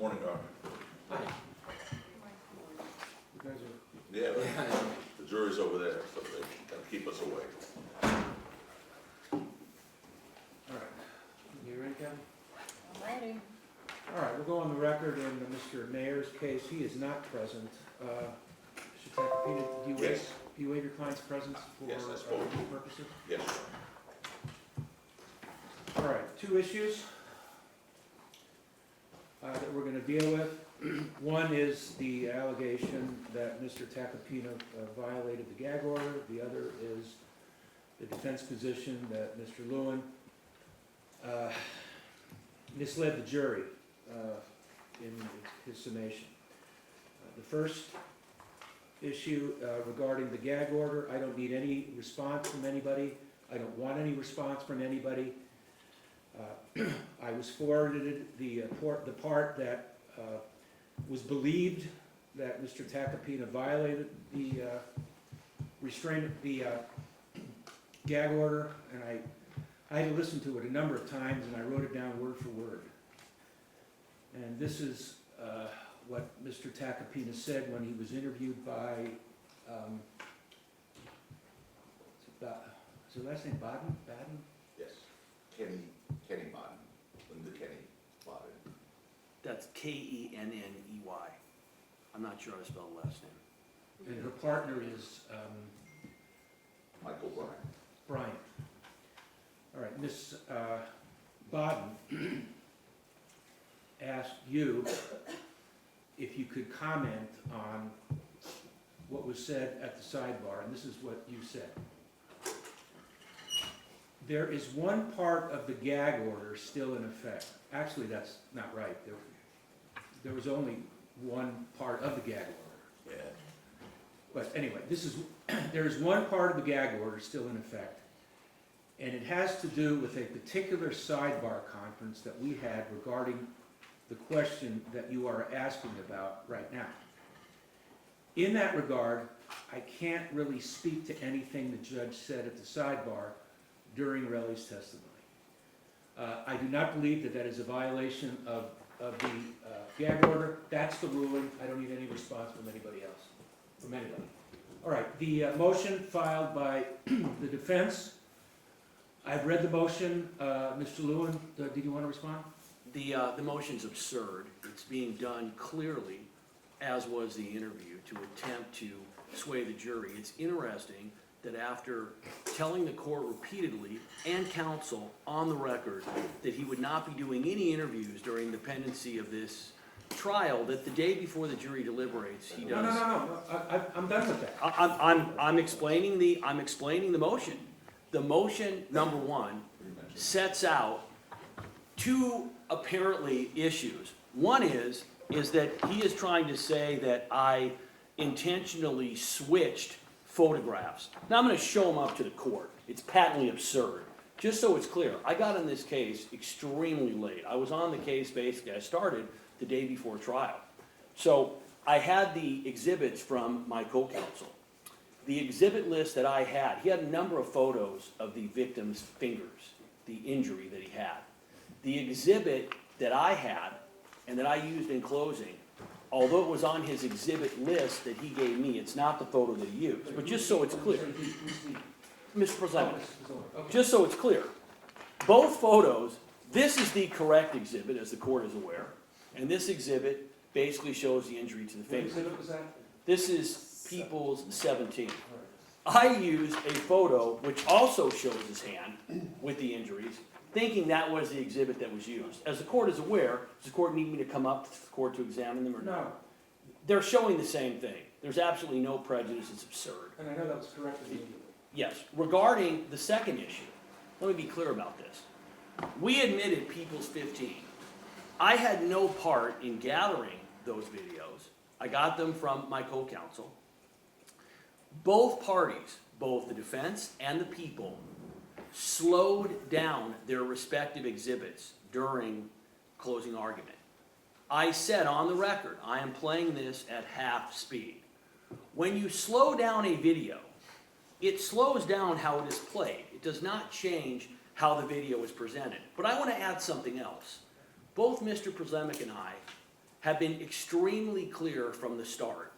Morning, Doc. Hi. You guys are, Yeah, the jury's over there, so they gotta keep us awake. all right. You ready, Kevin? I'm ready. All right, we'll go on the record in Mr. Mayers' case. He is not present. Mr. Tacopina, do you waive, Yes. do you waive your client's presence for Yes, I spoke. legal purposes? Yes, All right, two issues that we're going to deal with. One is the allegation that Mr. Tacopina violated the gag order. The other is the defense position that Mr. Lewin misled the jury in his summation. The first issue regarding the gag order, I don't need any response from anybody. I don't want any response from anybody. I was forwarded the part that was believed that Mr. Tacopina violated the gag order, and I had to listen to it a number of times, and I wrote it down word for word. And this is what Mr. Tacopina said when he was interviewed by, is your last name Baden? yes. Kenny Martin, Linda Kenny Martin. That's Kenney. I'm not sure how to spell the last name. And her partner is Michael Bryan. Brian. All right, Ms. Baden asked you if you could comment on what was said at the sidebar, and this is what you said. There is one part of the gag order still in effect. Actually, that's not right. There was only one part of the gag order. Yeah. But anyway, there is one part of the gag order still in effect, and it has to do with a particular sidebar conference that we had regarding the question that you are asking about right now. In that regard, I can't really speak to anything the judge said at the sidebar during Relli's testimony. I do not believe that that is a violation of the gag order. That's the ruling. I don't need any response from anybody else, from anybody. All right, the motion filed by the defense. I've read the motion. Mr. Lewin, did you want to respond? The motion's absurd. It's being done clearly, as was the interview, to attempt to sway the jury. It's interesting that after telling the court repeatedly and counsel on the record that he would not be doing any interviews during the pendency of this trial, that the day before the jury deliberates, he does. No. I'm done with that. I'm explaining the motion. The motion, number one, sets out two apparently issues. One is that he is trying to say that I intentionally switched photographs. Now I'm going to show them up to the court. It's patently absurd. Just so it's clear, I got in this case extremely late. I was on the case basically, I started the day before trial. So I had the exhibits from my co-counsel. The exhibit list that I had, he had a number of photos of the victim's fingers, the injury that he had. The exhibit that I had and that I used in closing, although it was on his exhibit list that he gave me, it's not the photo that he used. But just so it's clear, Mr. President, just so it's clear, both photos, this is the correct exhibit, as the court is aware, and this exhibit basically shows the injury to the What finger. exhibit was that? This is People's 17. I used a photo which also shows his hand with the injuries, thinking that was the exhibit that was used. As the court is aware, does the court need me to come up to the court to examine them or not? No, They're showing the same thing. There's absolutely no prejudice. It's absurd. and I know that was corrected immediately. Yes. Regarding the second issue, let me be clear about this. We admitted People's 15. I had no part in gathering those videos. I got them from my co-counsel. Both parties, both the defense and the people, slowed down their respective exhibits during closing argument. I said on the record, I am playing this at half speed. When you slow down a video, it slows down how it is played. It does not change how the video is presented. But I want to add something else. Both Mr. Proseccutor and I have been extremely clear from the start.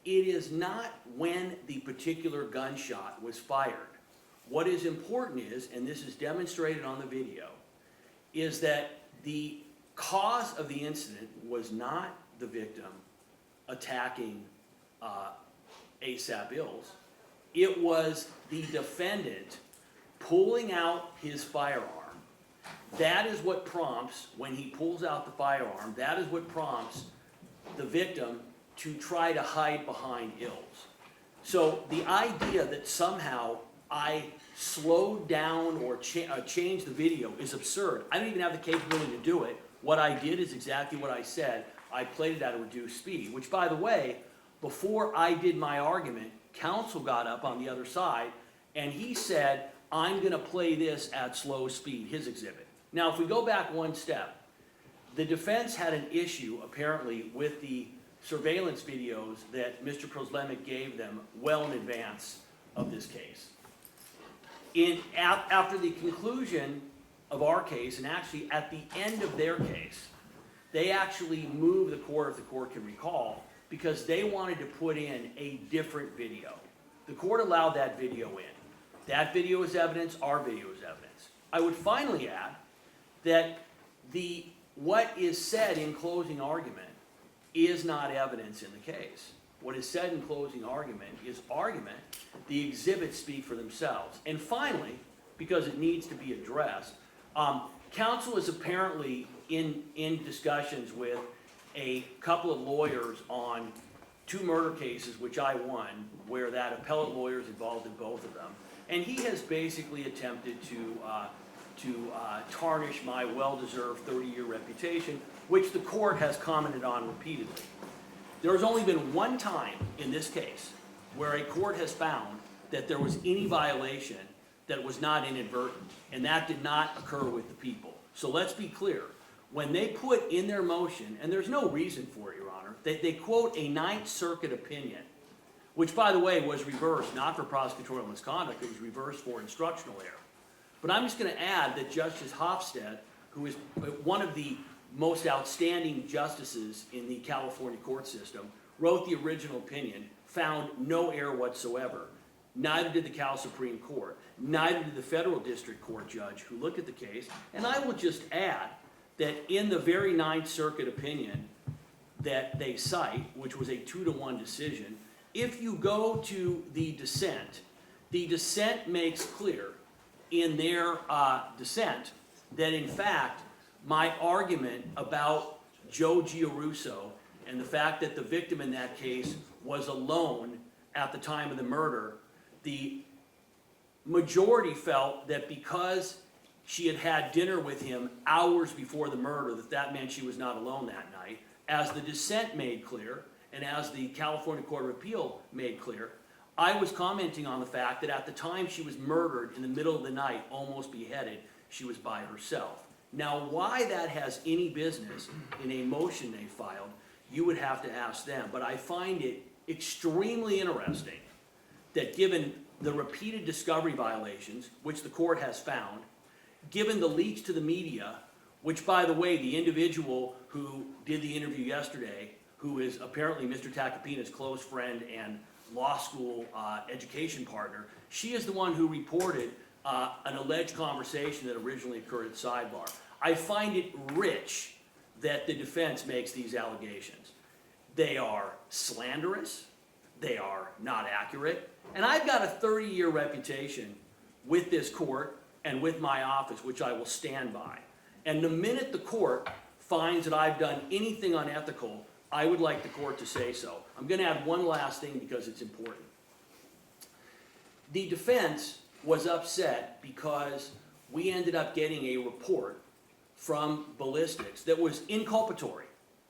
It is not when the particular gunshot was fired. What is important is, and this is demonstrated on the video, is that the cause of the incident was not the victim attacking ASAP Ills. It was the defendant pulling out his firearm. That is what prompts, when he pulls out the firearm, that is what prompts the victim to try to hide behind Ills. So the idea that somehow I slowed down or changed the video is absurd. I don't even have the capability to do it. What I did is exactly what I said. I played it at a reduced speed, which, by the way, before I did my argument, counsel got up on the other side and he said, I'm going to play this at slow speed, his exhibit. Now, if we go back one step, the defense had an issue, apparently, with the surveillance videos that Mr. Proslemek gave them well in advance of this case. After the conclusion of our case, and actually at the end of their case, they actually moved the court, if the court can recall, because they wanted to put in a different video. The court allowed that video in. That video is evidence, our video is evidence. I would finally add that what is said in closing argument is not evidence in the case. What is said in closing argument is argument. The exhibits speak for themselves. And finally, because it needs to be addressed, counsel is apparently in discussions with a couple of lawyers on 2 murder cases, which I won, where that appellate lawyer is involved in both of them. And he has basically attempted to tarnish my well-deserved 30-year reputation, which the court has commented on repeatedly. There has only been one time in this case where a court has found that there was any violation that was not inadvertent, and that did not occur with the people. So let's be clear. When they put in their motion, and there's no reason for it, Your Honor, they quote a Ninth Circuit opinion, which, by the way, was reversed, not for prosecutorial misconduct, it was reversed for instructional error. But I'm just going to add that Justice Hofstede, who is one of the most outstanding justices in the California court system, wrote the original opinion, found no error whatsoever. Neither did the Cal Supreme Court. Neither did the federal district court judge who looked at the case. And I will just add that in the very Ninth Circuit opinion that they cite, which was a 2-to-1 decision, if you go to the dissent makes clear in their dissent that, in fact, my argument about Joe Giarrusso and the fact that the victim in that case was alone at the time of the murder, the majority felt that because she had had dinner with him hours before the murder, that meant she was not alone that night. As the dissent made clear, and as the California Court of Appeal made clear, I was commenting on the fact that at the time she was murdered in the middle of the night, almost beheaded, she was by herself. Now, why that has any business in a motion they filed, you would have to ask them. But I find it extremely interesting that given the repeated discovery violations, which the court has found, given the leaks to the media, which, by the way, the individual who did the interview yesterday, who is apparently Mr. Tacopina's close friend and law school education partner, she is the one who reported an alleged conversation that originally occurred at sidebar. I find it rich that the defense makes these allegations. They are slanderous, they are not accurate, and I've got a 30-year reputation with this court and with my office, which I will stand by. And the minute the court finds that I've done anything unethical, I would like the court to say so. I'm going to add one last thing because it's important. The defense was upset because we ended up getting a report from ballistics that was inculpatory.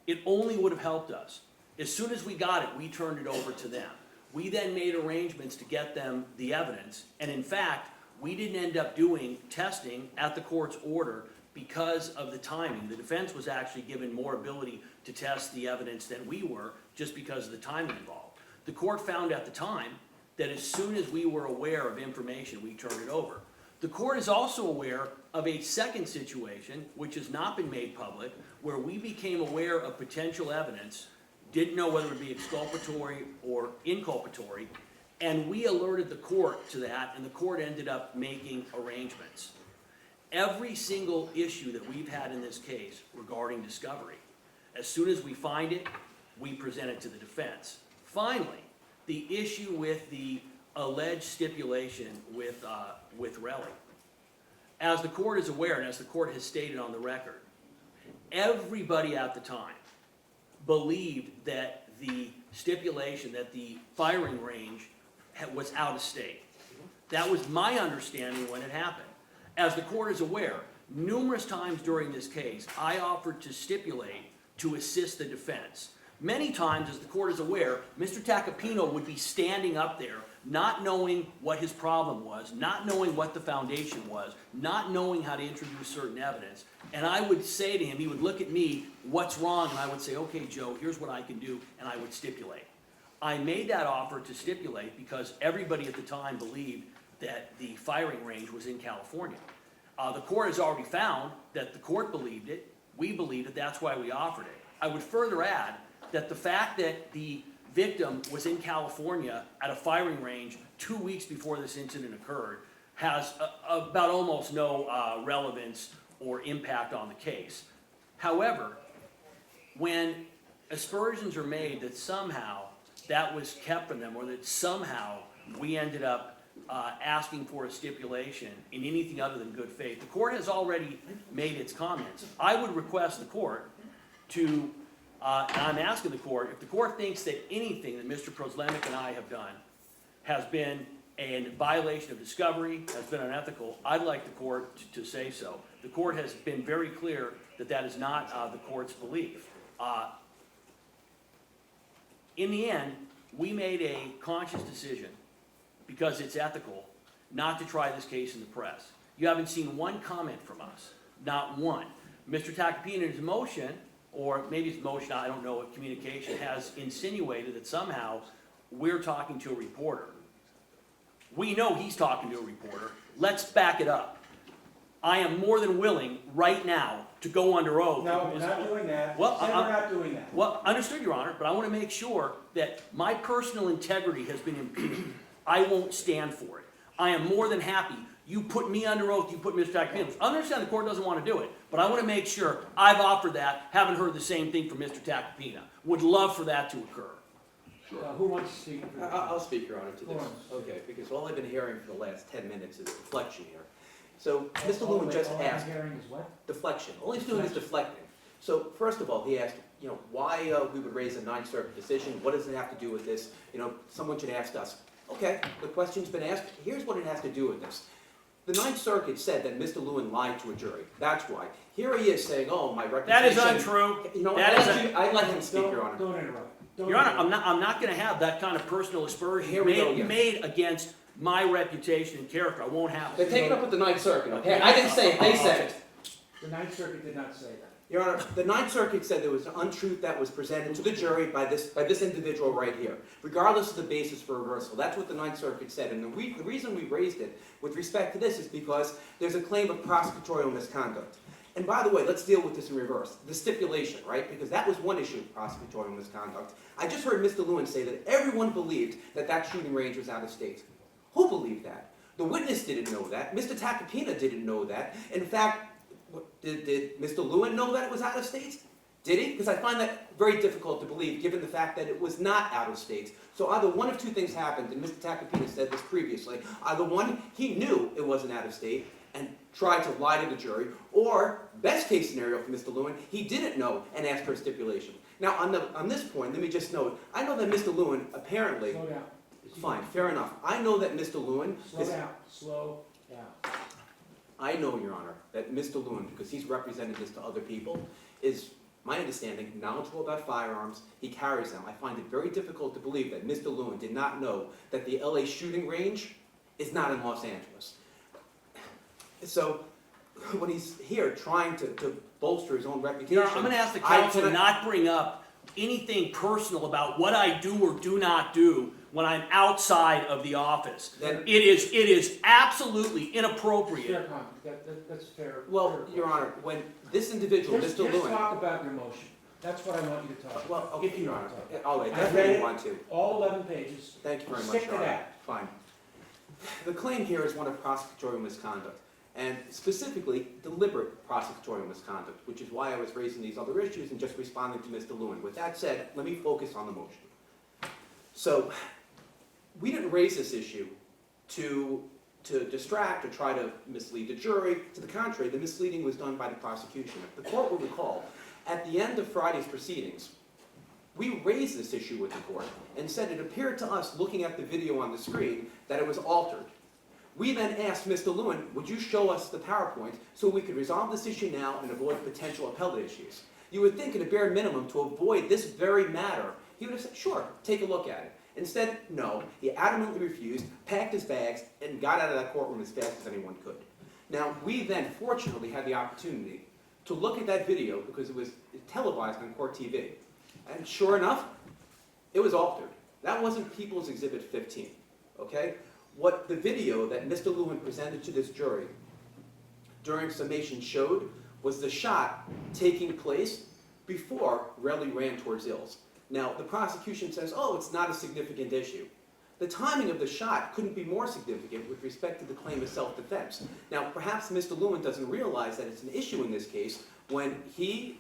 It only would have helped us. As soon as we got it, we turned it over to them. We then made arrangements to get them the evidence, and in fact, we didn't end up doing testing at the court's order because of the timing. The defense was actually given more ability to test the evidence than we were, just because of the timing involved. The court found at the time that as soon as we were aware of information, we turned it over. The court is also aware of a second situation, which has not been made public, where we became aware of potential evidence, didn't know whether it would be exculpatory or inculpatory, and we alerted the court to that, and the court ended up making arrangements. Every single issue that we've had in this case regarding discovery, as soon as we find it, we present it to the defense. Finally, the issue with the alleged stipulation with Relli. As the court is aware, and as the court has stated on the record, everybody at the time believed that the stipulation, that the firing range was out of state. That was my understanding when it happened. As the court is aware, numerous times during this case, I offered to stipulate to assist the defense. Many times, as the court is aware, Mr. Tacopina would be standing up there, not knowing what his problem was, not knowing what the foundation was, not knowing how to introduce certain evidence. And I would say to him, he would look at me, what's wrong? And I would say, okay, Joe, here's what I can do, and I would stipulate. I made that offer to stipulate because everybody at the time believed that the firing range was in California. The court has already found that the court believed it, we believed it, that's why we offered it. I would further add that the fact that the victim was in California at a firing range 2 weeks before this incident occurred has about almost no relevance or impact on the case. However, when aspersions are made that somehow that was kept from them, or that somehow we ended up asking for a stipulation in anything other than good faith, the court has already made its comments. I would request the court to, and I'm asking the court, if the court thinks that anything that Mr. Prosecutors and I have done has been a violation of discovery, has been unethical, I'd like the court to say so. The court has been very clear that that is not the court's belief. In the end, we made a conscious decision, because it's ethical, not to try this case in the press. You haven't seen one comment from us, not one. Mr. Tacopina's motion, or maybe his motion, I don't know what communication, has insinuated that somehow we're talking to a reporter. We know he's talking to a reporter. Let's back it up. I am more than willing right now to go under oath. No, we're not doing that. Well, Said we're not doing that. Well, understood, Your Honor, but I want to make sure that my personal integrity has been impugned. I won't stand for it. I am more than happy. You put me under oath, you put Mr. Tacopina. I understand the court doesn't want to do it, but I want to make sure I've offered that, haven't heard the same thing from Mr. Tacopina. Would love for that to occur. Who wants to speak? I'll speak, Your Honor, to this. Okay, because all I've been hearing for the last 10 minutes is deflection here. So, Mr. Lewin just asked, Hearing is what? deflection. All he's doing is deflecting. So, first of all, he asked, why we would raise a Ninth Circuit decision. What does it have to do with this? Someone should ask us. Okay, the question's been asked. Here's what it has to do with this. The Ninth Circuit said that Mr. Lewin lied to a jury. That's why. Here he is saying, oh, my reputation. That is untrue. I let him speak, Your Honor. Don't interrupt. Your Honor, I'm not going to have that kind of personal aspersion Here we go again. made against my reputation and character. I won't have They're it. taking up with the Ninth Circuit, okay? I didn't say it, they said it. The Ninth Circuit did not say that. Your Honor, the Ninth Circuit said there was an untruth that was presented to the jury by this individual right here, regardless of the basis for reversal. That's what the Ninth Circuit said, and the reason we raised it with respect to this is because there's a claim of prosecutorial misconduct. And by the way, let's deal with this in reverse. The stipulation, right? Because that was one issue of prosecutorial misconduct. I just heard Mr. Lewin say that everyone believed that that shooting range was out of state. Who believed that? The witness didn't know that. Mr. Tacopina didn't know that. In fact, did Mr. Lewin know that it was out of state? Did he? Because I find that very difficult to believe, given the fact that it was not out of state. So either one of two things happened, and Mr. Tacopina said this previously. Either one, he knew it wasn't out of state and tried to lie to the jury, or, best case scenario for Mr. Lewin, he didn't know and asked for a stipulation. Now, on this point, let me just note, I know that Mr. Lewin apparently... Slow down. Fine, fair enough. I know that Mr. Lewin... Slow down. I know, Your Honor, that Mr. Lewin, because he's represented this to other people, is, my understanding, knowledgeable about firearms. He carries them. I find it very difficult to believe that Mr. Lewin did not know that the LA shooting range is not in Los Angeles. So, when he's here trying to bolster his own reputation... I'm going to ask the counsel to not bring up anything personal about what I do or do not do when I'm outside of the office. Then- It is absolutely Fair inappropriate. comment, that's fair. Well, fair Your question. Honor, when this individual, Just Mr. Lewin. talk about your motion. That's what I want you to talk about. Well, okay, If you Your want Honor. to talk. Oh, I I read definitely it. want to. All 11 pages. Thank you very much, Stick Your to Honor. that. Fine. The claim here is one of prosecutorial misconduct, and specifically deliberate prosecutorial misconduct, which is why I was raising these other issues and just responding to Mr. Lewin. With that said, let me focus on the motion. So, we didn't raise this issue to distract or try to mislead the jury. To the contrary, the misleading was done by the prosecution. If the court will recall, at the end of Friday's proceedings, we raised this issue with the court and said it appeared to us, looking at the video on the screen, that it was altered. We then asked Mr. Lewin, would you show us the PowerPoint so we could resolve this issue now and avoid potential appellate issues? You would think at a bare minimum, to avoid this very matter, he would have said, sure, take a look at it. Instead, no, he adamantly refused, packed his bags, and got out of that courtroom as fast as anyone could. Now, we then fortunately had the opportunity to look at that video because it was televised on court TV. And sure enough, it was altered. That wasn't People's Exhibit 15, okay? What the video that Mr. Lewin presented to this jury during summation showed was the shot taking place before Relli ran towards Ills. Now, the prosecution says, oh, it's not a significant issue. The timing of the shot couldn't be more significant with respect to the claim of self-defense. Now, perhaps Mr. Lewin doesn't realize that it's an issue in this case when he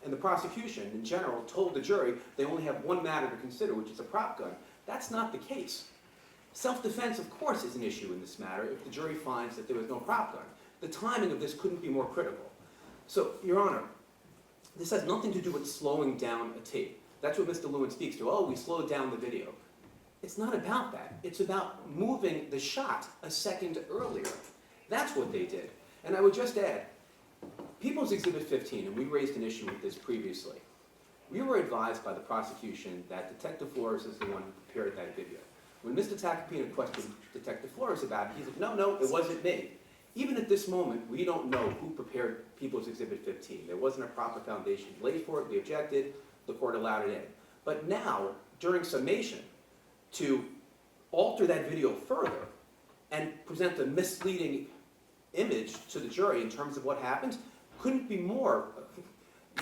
and the prosecution in general told the jury they only have one matter to consider, which is a prop gun. That's not the case. Self-defense, of course, is an issue in this matter if the jury finds that there was no prop gun. The timing of this couldn't be more critical. So, Your Honor, this has nothing to do with slowing down a tape. That's what Mr. Lewin speaks to. Oh, we slowed down the video. It's not about that. It's about moving the shot a second earlier. That's what they did. And I would just add, People's Exhibit 15, and we raised an issue with this previously, we were advised by the prosecution that Detective Flores is the one who prepared that video. When Mr. Tacopina questioned Detective Flores about it, he said, no, it wasn't me. Even at this moment, we don't know who prepared People's Exhibit 15. There wasn't a proper foundation laid for it. We objected. The court allowed it in. But now, during summation, to alter that video further and present a misleading image to the jury in terms of what happened couldn't be more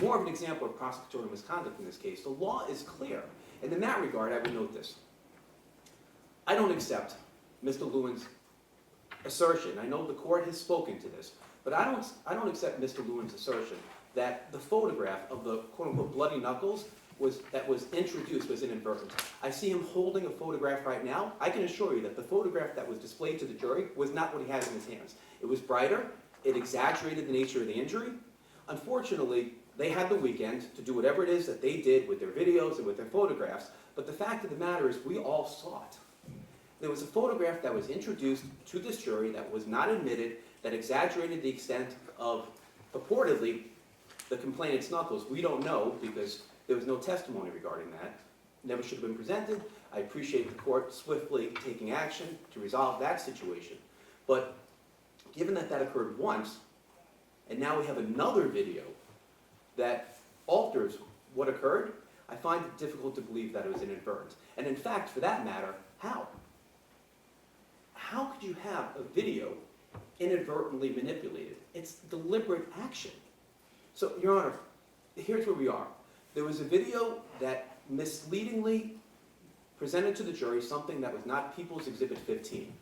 of an example of prosecutorial misconduct in this case. The law is clear. And in that regard, I would note this. I don't accept Mr. Lewin's assertion. I know the court has spoken to this, but I don't accept Mr. Lewin's assertion that the photograph of the quote-unquote bloody knuckles that was introduced was inadvertent. I see him holding a photograph right now. I can assure you that the photograph that was displayed to the jury was not what he has in his hands. It was brighter. It exaggerated the nature of the injury. Unfortunately, they had the weekend to do whatever it is that they did with their videos and with their photographs, but the fact of the matter is we all saw it. There was a photograph that was introduced to this jury that was not admitted, that exaggerated the extent of, purportedly, the complainant's knuckles. We don't know because there was no testimony regarding that. Never should have been presented. I appreciate the court swiftly taking action to resolve that situation. But given that that occurred once, and now we have another video that alters what occurred, I find it difficult to believe that it was inadvertent. And in fact, for that matter, how? How could you have a video inadvertently manipulated? It's deliberate action. So, Your Honor, here's where we are. There was a video that misleadingly presented to the jury something that was not People's Exhibit 15.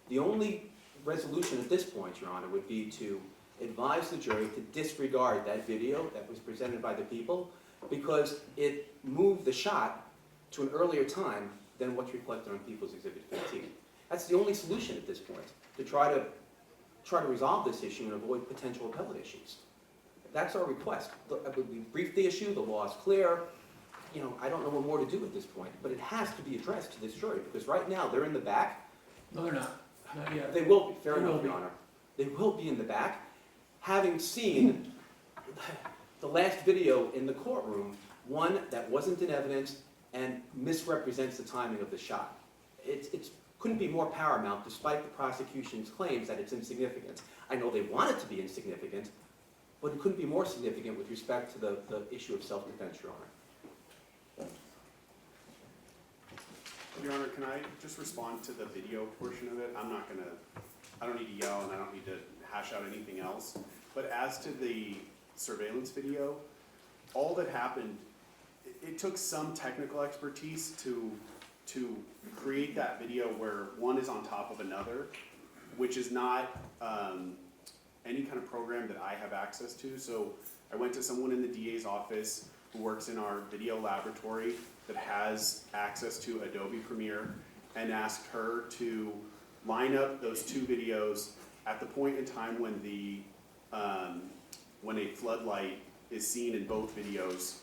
The only resolution at this point, Your Honor, would be to advise the jury to disregard that video that was presented by the people because it moved the shot to an earlier time than what's reflected on People's Exhibit 15. That's the only solution at this point, to try to resolve this issue and avoid potential appellate issues. That's our request. We briefed the issue, the law is clear. You know, I don't know what more to do at this point, but it has to be addressed to this jury because right now they're in the back. No, they're not. Not yet. They will be, fair They will enough, be. Your Honor. They will be in the back, having seen the last video in the courtroom, one that wasn't in evidence and misrepresents the timing of the shot. It couldn't be more paramount despite the prosecution's claims that it's insignificant. I know they want it to be insignificant, but it couldn't be more significant with respect to the issue of self-defense, Your Honor. Your Honor, can I just respond to the video portion of it? I don't need to yell and I don't need to hash out anything else. But as to the surveillance video, all that happened, it took some technical expertise to create that video where one is on top of another, which is not any kind of program that I have access to. So I went to someone in the DA's office who works in our video laboratory that has access to Adobe Premiere and asked her to line up those two videos at the point in time when when a floodlight is seen in both videos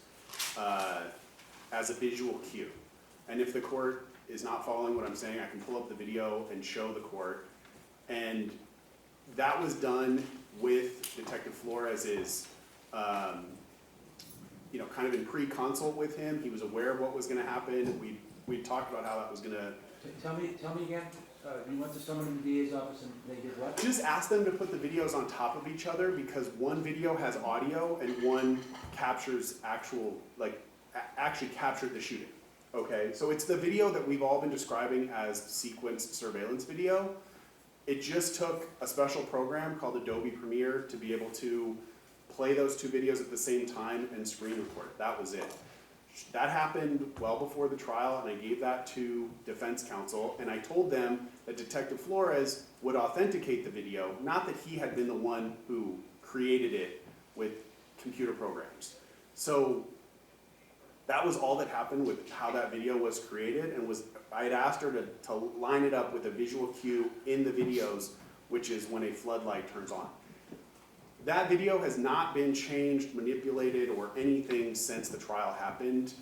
as a visual cue. And if the court is not following what I'm saying, I can pull up the video and show the court. And that was done with Detective Flores's, kind of in pre-consult with him. He was aware of what was gonna happen. We talked about how that was gonna. Tell me again, you went to someone in the DA's office and they did what? Just ask them to put the videos on top of each other because one video has audio and one captures actually captured the shooting. Okay, so it's the video that we've all been describing as sequenced surveillance video. It just took a special program called Adobe Premiere to be able to play those two videos at the same time and screen record. That was it. That happened well before the trial, and I gave that to defense counsel, and I told them that Detective Flores would authenticate the video, not that he had been the one who created it with computer programs. So that was all that happened with how that video was created, and I had asked her to line it up with a visual cue in the videos, which is when a floodlight turns on. That video has not been changed, manipulated, or anything since the trial happened.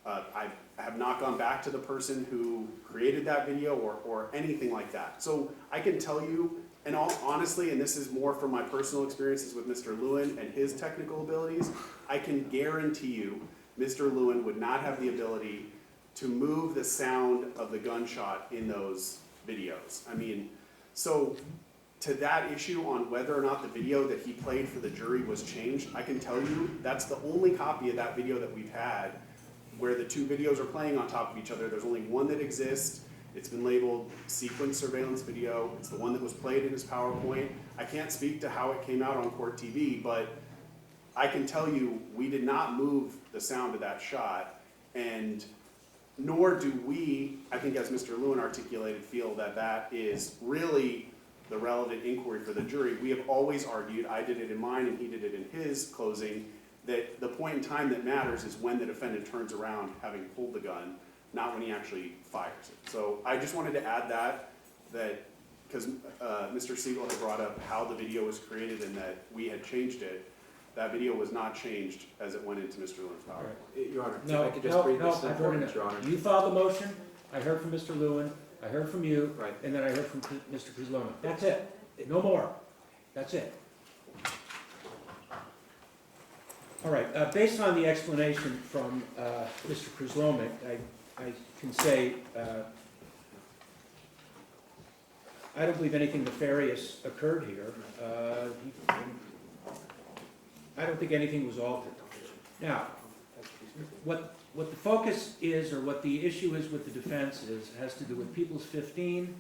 I have not gone back to the person who created that video or anything like that. So I can tell you, and honestly, and this is more from my personal experiences with Mr. Lewin and his technical abilities, I can guarantee you Mr. Lewin would not have the ability to move the sound of the gunshot in those videos. I mean, so to that issue on whether or not the video that he played for the jury was changed, I can tell you that's the only copy of that video that we've had where the two videos are playing on top of each other. There's only one that exists. It's been labeled sequence surveillance video. It's the one that was played in his PowerPoint. I can't speak to how it came out on court TV, but I can tell you we did not move the sound of that shot, and nor do we, I think as Mr. Lewin articulated, feel that that is really the relevant inquiry for the jury. We have always argued, I did it in mine and he did it in his closing, that the point in time that matters is when the defendant turns around having pulled the gun, not when he actually fires it. So I just wanted to add that because Mr. Siegel had brought up how the video was created and that we had changed it. That video was not changed as it went into Mr. Lewin's power. Your Honor, No, if I could just read this I've heard important, enough. Your Honor. You filed the motion, I heard from Mr. Lewin, I heard from you, Right. and then I heard from Mr. Kuzloma. That's it, no more, that's it. All right, based on the explanation from Mr. Kuzloma, I can say I don't believe anything nefarious occurred here. I don't think anything was altered. Now, what the focus is, or what the issue is with the defense is, has to do with People's 15,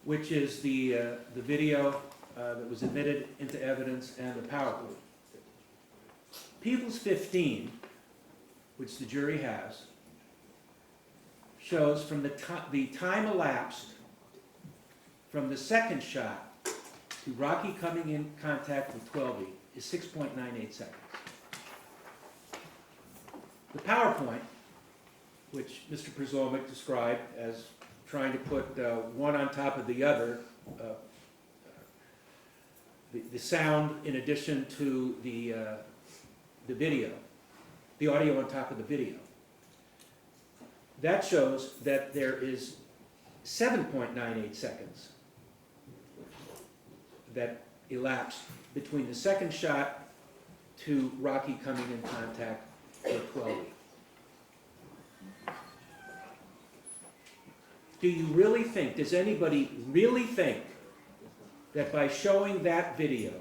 which is the video that was admitted into evidence, and the PowerPoint. People's 15, which the jury has, shows from the time elapsed from the second shot to Rocky coming in contact with 12E is 6.98 seconds. The PowerPoint, which Mr. Kuzloma described as trying to put one on top of the other, the sound in addition to the video, the audio on top of the video. That shows that there is 7.98 seconds that elapsed between the second shot to Rocky coming in contact with 12E. Do you really think, does anybody really think that by showing that video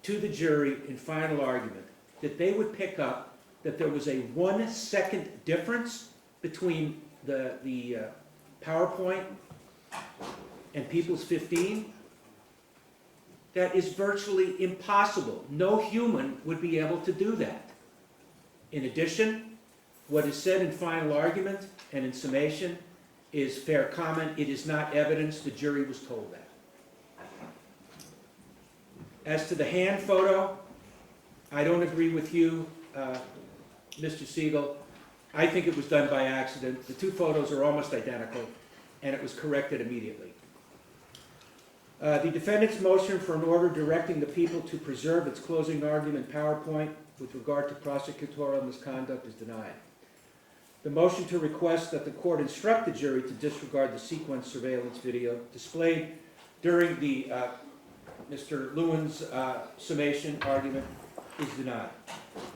to the jury in final argument, that they would pick up that there was a 1 second difference between the PowerPoint and People's 15, that is virtually impossible. No human would be able to do that. In addition, what is said in final argument and in summation is fair comment. It is not evidence. The jury was told that. As to the hand photo, I don't agree with you, Mr. Siegel. I think it was done by accident. The two photos are almost identical, and it was corrected immediately. The defendant's motion for an order directing the people to preserve its closing argument PowerPoint with regard to prosecutorial misconduct is denied. The motion to request that the court instruct the jury to disregard the sequence surveillance video displayed during the Mr. Lewin's summation argument is denied.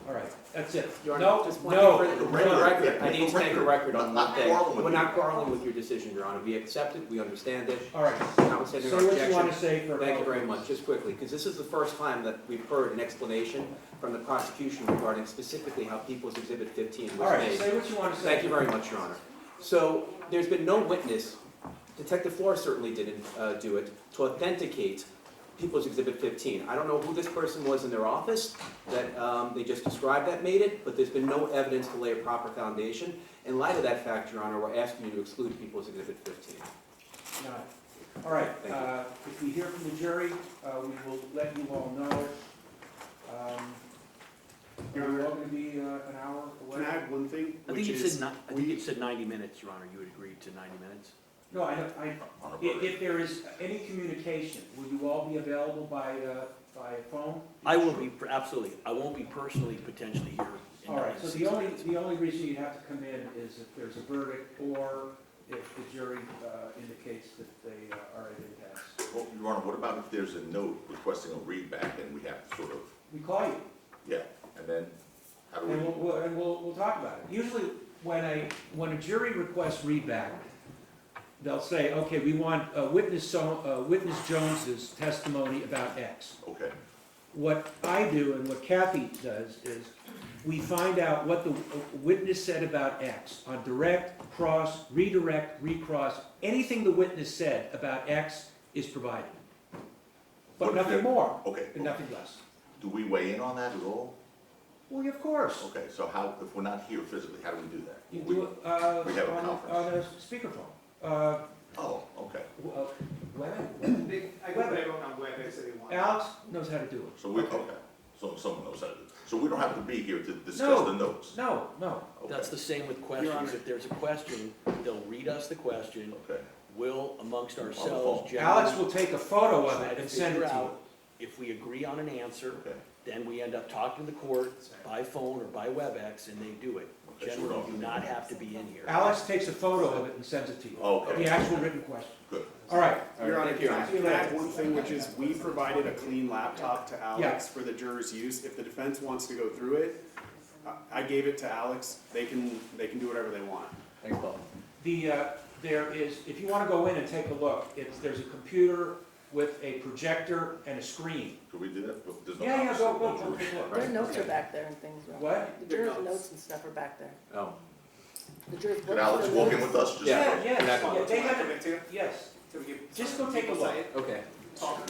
All right, that's it. Your Honor, No, just no, for the record, I need to make a record on one Not thing. quarreling with We're you. not quarreling with your decision, Your Honor. We accept it, we understand it. All right. Notwithstanding Say our what you want to objection. say for a Thank you vote. very much. Just quickly, because this is the first time that we've heard an explanation from the prosecution regarding specifically how People's Exhibit 15 All was right, made. say what you want to say. Thank you very much, Your Honor. So, there's been no witness, Detective Flores certainly didn't do it, to authenticate People's Exhibit 15. I don't know who this person was in their office that they just described that made it, but there's been no evidence to lay a proper foundation. In light of that fact, Your Honor, we're asking you to exclude People's Exhibit 15. No. All right, Thank you. if we hear from the jury, we will let you all know. Your Are we Honor, all going to be an hour away? can I add one thing, I which think is, it said 90 minutes, Your Honor, you would agree to 90 minutes? No, On a verdict. if there is any communication, will you all be available by phone? I will be, absolutely, I won't be personally potentially here. in All right, so 96 the only reason you'd have to come in is if there's a verdict or if the jury indicates that they are at impasse. Well, Your Honor, what about if there's a note requesting a readback and we have to sort of, We call you, yeah, and then how do we? and we'll talk about it. Usually, when a jury requests readback, they'll say, okay, we want witness Jones's testimony about X. Okay, What I do and what Kathy does is, we find out what the witness said about X on direct, cross, redirect, recross. Anything the witness said about X is provided. But What if nothing there- more, okay. and nothing less. Do we weigh in on that at all? Well, of course. Okay, so how, if we're not here physically, how do we do that? You do it We have a on conference. a speakerphone. Oh, okay. Web? I go back on WebEx if you want. Alex knows how to do it. So we, okay, so someone knows how to do it. So we don't have to be here to discuss No. the notes? No. Okay. That's the same with Your questions. Honor. If there's a question, they'll read us the question. Okay, We'll, amongst phone. ourselves, Alex generally will take a photo of try it to and send it figure to you. out if we agree on an answer, okay. then we end up talking to the court by phone or by WebEx, and they do it. Okay, so we Generally, don't- do not have to be in here. Alex takes a photo of it and sends it to you. Okay. The actual written question. Good. All right. Your Honor, Thank you, can Your I Honor. can I add one thing, which is we provided a clean laptop to Alex for the jurors' use. If the defense wants to go through it, I gave it to Alex. They can do whatever they want. Thanks, Paul. There is, if you want to go in and take a look, there's a computer with a projector and a screen. Could we do that? There's no Yeah, conference, go no take jury. a look. Their notes are back there and things. right? What? The jurors' notes and stuff are back there. Oh. The jurors' Could books, Alex their walk in notes. with us? Just Yeah. Yes, Can I- yeah, they have Come it, in too? yes. So we give- Just go take a people look. say it, Okay. talk.